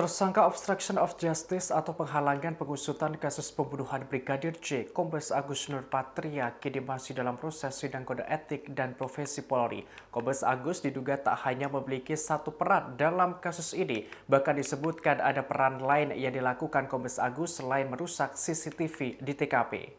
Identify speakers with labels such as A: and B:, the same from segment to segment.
A: Tersangka obstruction of justice atau penghalangan pengusutan kasus pembunuhan Brigadir J, Kombes Agus Nurpatria kini masih dalam proses sidang kode etik dan profesi Polri. Kombes Agus diduga tak hanya memiliki satu peran dalam kasus ini, bahkan disebutkan ada peran lain yang dilakukan Kombes Agus selain merusak CCTV di TKP.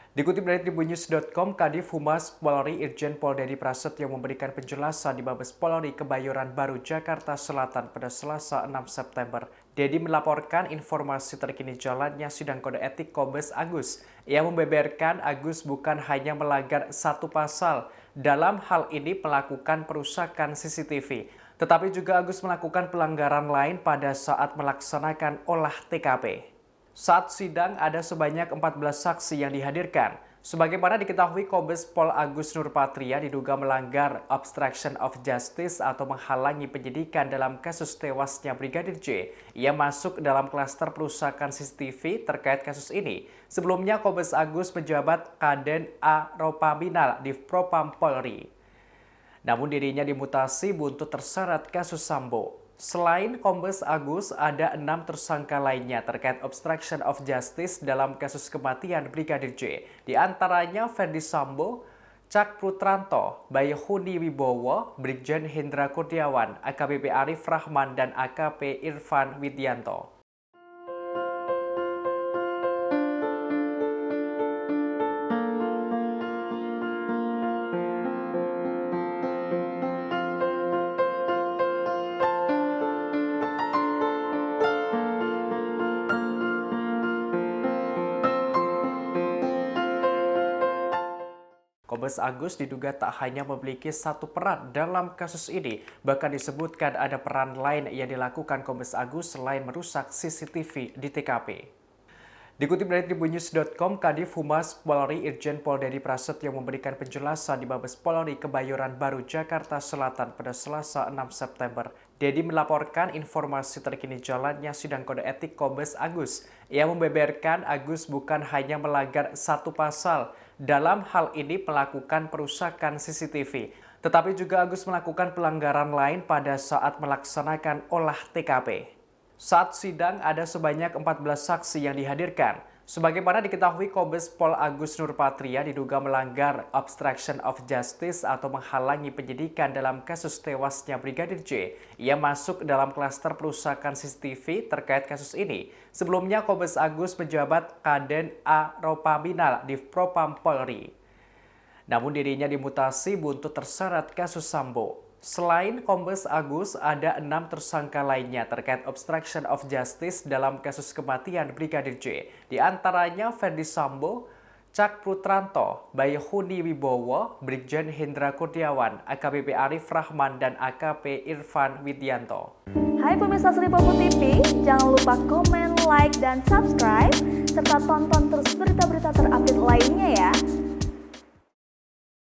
A: Dikutip dari tribunnews.com, Kadif Humas Polri Irjen Pol Dedi Prasetyo memberikan penjelasan di Mabes Polri Kebayoran Baru, Jakarta Selatan pada Selasa 6 September. Dedi melaporkan informasi terkini jalannya sidang kode etik Kombes Agus. Ia membeberkan Agus bukan hanya melanggar satu pasal, dalam hal ini melakukan perusakan CCTV, tetapi juga Agus melakukan pelanggaran lain pada saat melaksanakan olah TKP. Saat sidang ada sebanyak 14 saksi yang dihadirkan. Sebagaimana diketahui, Kombes Pol Agus Nurpatria diduga melanggar obstruction of justice atau menghalangi penyidikan dalam kasus tewasnya Brigadir J. Ia masuk dalam klaster perusakan CCTV terkait kasus ini. Sebelumnya, Kombes Agus menjabat Kaden A. Ropaminal di Propam Polri. Namun dirinya dimutasi buntut terseret kasus Sambo. Selain Kombes Agus, ada 6 tersangka lainnya terkait obstruction of justice dalam kasus kematian Brigadir J. Di antaranya Ferdi Sambo, Cak Putranto, Bayahuni Wibowo, Brigjen Hendra Kurniawan, AKBP Arif Rahman, dan AKP Irfan Widianto. Kombes Agus diduga tak hanya memiliki satu peran dalam kasus ini, bahkan disebutkan ada peran lain yang dilakukan Kombes Agus selain merusak CCTV di TKP. Dikutip dari tribunnews.com, Kadif Humas Polri Irjen Pol Dedi Prasetyo memberikan penjelasan di Mabes Polri Kebayoran Baru, Jakarta Selatan pada Selasa 6 September. Dedi melaporkan informasi terkini jalannya sidang kode etik Kombes Agus. Ia membeberkan Agus bukan hanya melanggar satu pasal, dalam hal ini melakukan perusakan CCTV, tetapi juga Agus melakukan pelanggaran lain pada saat melaksanakan olah TKP. Saat sidang ada sebanyak 14 saksi yang dihadirkan. Sebagaimana diketahui, Kombes Pol Agus Nurpatria diduga melanggar obstruction of justice atau menghalangi penyidikan dalam kasus tewasnya Brigadir J. Ia masuk dalam klaster perusakan CCTV terkait kasus ini. Sebelumnya, Kombes Agus menjabat Kaden A. Ropaminal di Propam Polri. Namun dirinya dimutasi buntut terseret kasus Sambo. Selain Kombes Agus, ada 6 tersangka lainnya terkait obstruction of justice dalam kasus kematian Brigadir J. Di antaranya Ferdi Sambo, Cak Putranto, Bayahuni Wibowo, Brigjen Hendra Kurniawan, AKBP Arif Rahman, dan AKP Irfan Widianto.
B: Hai pemirsa Sri Popo TV, jangan lupa komen, like, dan subscribe, serta tonton terus berita-berita terupdate lainnya ya.